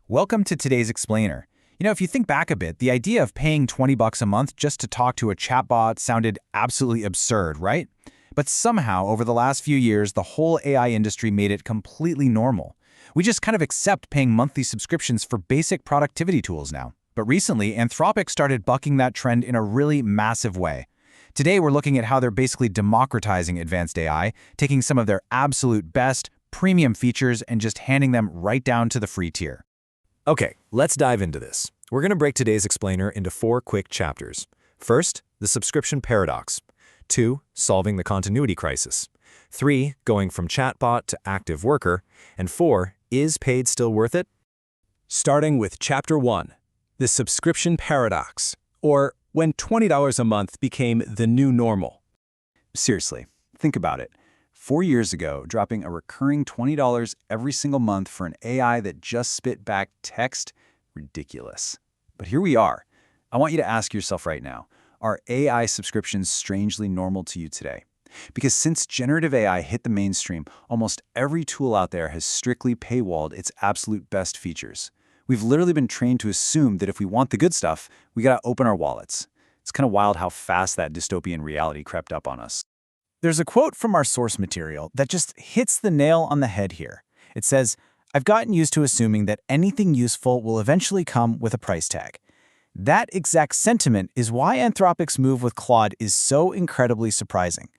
Welcome to today's explainer. If you think back a bit, the idea of paying 20 bucks a month just to talk to a chatbot sounded absolutely absurd, right? But somehow, over the last few years, the whole AI industry made it completely normal. We just kind of accept paying monthly subscriptions for basic productivity tools now. But recently, Anthropic started bucking that trend in a really massive way. Today, we're looking at how they're basically democratizing advanced AI, taking some of their absolute best, premium features and just handing them right down to the free tier. Okay, let's dive into this. We're going to break today's explainer into 4 quick chapters. First, the subscription paradox. 2, solving the continuity crisis. 3, going from chatbot to active worker. And 4, is paid still worth it? Starting with Chapter 1, the subscription paradox, or when $20 a month became the new normal. Seriously, think about it. 4 years ago, dropping a recurring $20 every single month for an AI that just spit back text? Ridiculous. But here we are. I want you to ask yourself right now, are AI subscriptions strangely normal to you today? Because since generative AI hit the mainstream, almost every tool out there has strictly paywalled its absolute best features. We've literally been trained to assume that if we want the good stuff, we gotta open our wallets. It's kind of wild how fast that dystopian reality crept up on us. There's a quote from our source material that just hits the nail on the head here. It says, "I've gotten used to assuming that anything useful will eventually come with a price tag." That exact sentiment is why Anthropic's move with Claude is so incredibly surprising.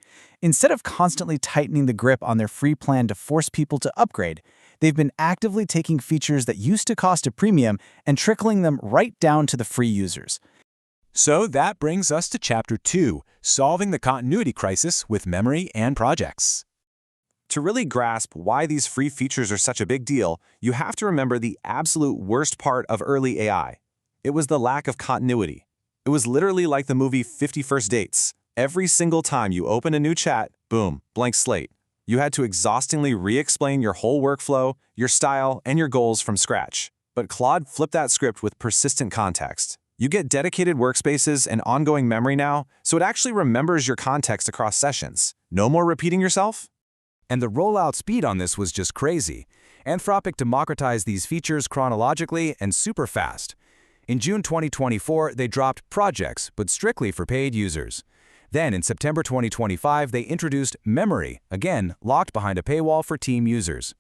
Instead of constantly tightening the grip on their free plan to force people to upgrade, they've been actively taking features that used to cost a premium and trickling them right down to the free users. So that brings us to Chapter 2, solving the continuity crisis with memory and projects. To really grasp why these free features are such a big deal, you have to remember the absolute worst part of early AI. It was the lack of continuity. It was literally like the movie 50 First Dates. Every single time you open a new chat, boom, blank slate. You had to exhaustingly re-explain your whole workflow, your style, and your goals from scratch. But Claude flipped that script with persistent context. You get dedicated workspaces and ongoing memory now, so it actually remembers your context across sessions. No more repeating yourself? And the rollout speed on this was just crazy. Anthropic democratized these features chronologically and super fast. In June 2024, they dropped projects, but strictly for paid users. Then, in September 2025, they introduced memory, again, locked behind a paywall for team users.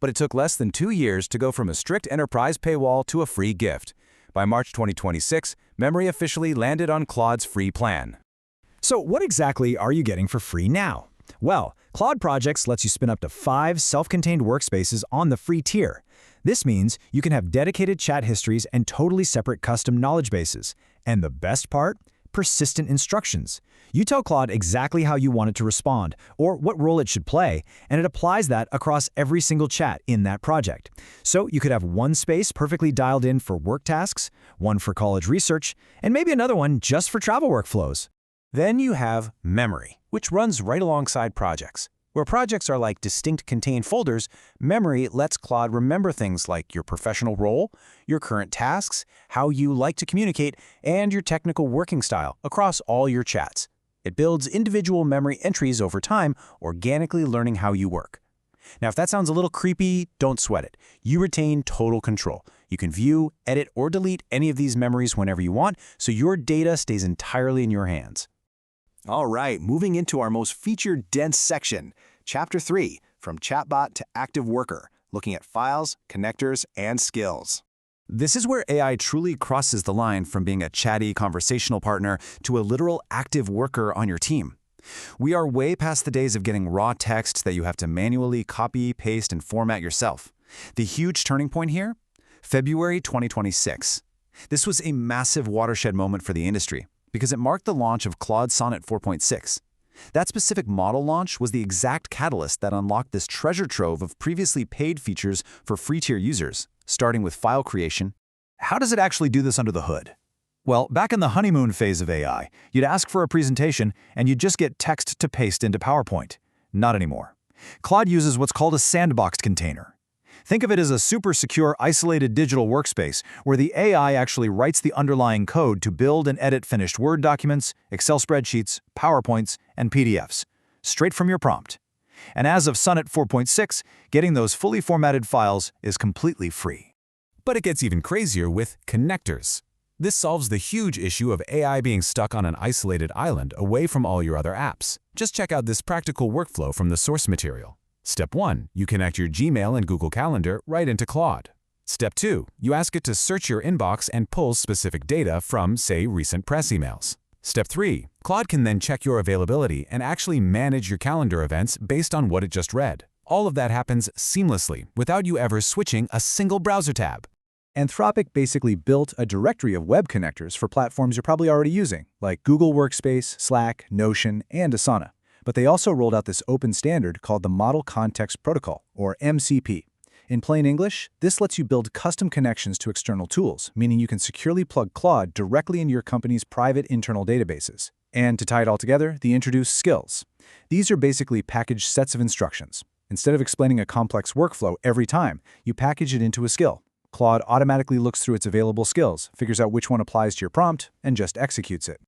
But it took less than 2 years to go from a strict enterprise paywall to a free gift. By March 2026, memory officially landed on Claude's free plan. So what exactly are you getting for free now? Well, Claude Projects lets you spin up to 5 self-contained workspaces on the free tier. This means you can have dedicated chat histories and totally separate custom knowledge bases. And the best part? Persistent instructions. You tell Claude exactly how you want it to respond, or what role it should play, and it applies that across every single chat in that project. So you could have one space perfectly dialed in for work tasks, one for college research, and maybe another one just for travel workflows. Then you have memory, which runs right alongside projects. Where projects are like distinct contained folders, memory lets Claude remember things like your professional role, your current tasks, how you like to communicate, and your technical working style across all your chats. It builds individual memory entries over time, organically learning how you work. Now, if that sounds a little creepy, don't sweat it. You retain total control. You can view, edit, or delete any of these memories whenever you want, so your data stays entirely in your hands. All right, moving into our most feature-dense section, Chapter 3, from chatbot to active worker, looking at files, connectors, and skills. This is where AI truly crosses the line from being a chatty conversational partner to a literal active worker on your team. We are way past the days of getting raw text that you have to manually copy, paste, and format yourself. The huge turning point here? February 2026. This was a massive watershed moment for the industry, because it marked the launch of Claude Sonnet 4.6. That specific model launch was the exact catalyst that unlocked this treasure trove of previously paid features for free-tier users, starting with file creation. How does it actually do this under the hood? Well, back in the honeymoon phase of AI, you'd ask for a presentation and you'd just get text to paste into PowerPoint. Not anymore. Claude uses what's called a sandboxed container. Think of it as a super secure, isolated digital workspace where the AI actually writes the underlying code to build and edit finished Word documents, Excel spreadsheets, PowerPoints, and PDFs, straight from your prompt. And as of Sonnet 4.6, getting those fully formatted files is completely free. But it gets even crazier with connectors. This solves the huge issue of AI being stuck on an isolated island away from all your other apps. Just check out this practical workflow from the source material. Step 1. You connect your Gmail and Google Calendar right into Claude. Step 2. You ask it to search your inbox and pull specific data from, say, recent press emails. Step 3. Claude can then check your availability and actually manage your calendar events based on what it just read. All of that happens seamlessly without you ever switching a single browser tab. Anthropic basically built a directory of web connectors for platforms you're probably already using, like Google Workspace, Slack, Notion, and Asana. But they also rolled out this open standard called the Model Context Protocol, or MCP. In plain English, this lets you build custom connections to external tools, meaning you can securely plug Claude directly into your company's private internal databases. And to tie it all together, they introduced skills. These are basically packaged sets of instructions. Instead of explaining a complex workflow every time, you package it into a skill. Claude automatically looks through its available skills, figures out which one applies to your prompt, and just executes it.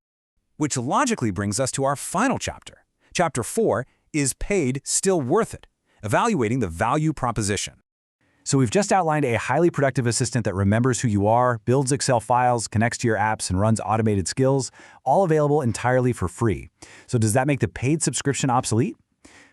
Which logically brings us to our final chapter. Chapter 4 is Paid Still Worth It? Evaluating the value proposition. So we've just outlined a highly productive assistant that remembers who you are, builds Excel files, connects to your apps, and runs automated skills, all available entirely for free. So does that make the paid subscription obsolete?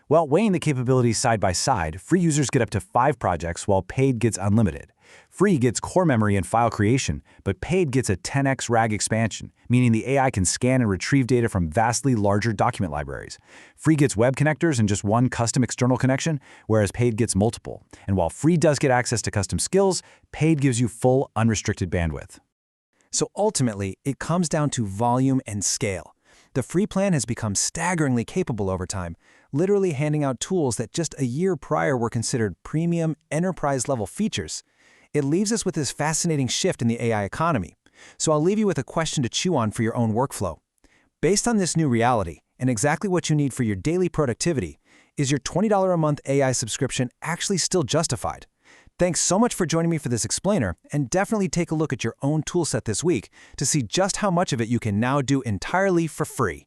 Well, weighing the capabilities side by side, free users get up to 5 projects while paid gets unlimited. Free gets core memory and file creation, but paid gets a 10x RAG expansion, meaning the AI can scan and retrieve data from vastly larger document libraries. Free gets web connectors and just one custom external connection, whereas paid gets multiple. And while free does get access to custom skills, paid gives you full, unrestricted bandwidth. So ultimately, it comes down to volume and scale. The free plan has become staggeringly capable over time, literally handing out tools that just a year prior were considered premium, enterprise-level features. It leaves us with this fascinating shift in the AI economy. So I'll leave you with a question to chew on for your own workflow. Based on this new reality, and exactly what you need for your daily productivity, is your $20 a month AI subscription actually still justified? Thanks so much for joining me for this explainer, and definitely take a look at your own toolset this week to see just how much of it you can now do entirely for free.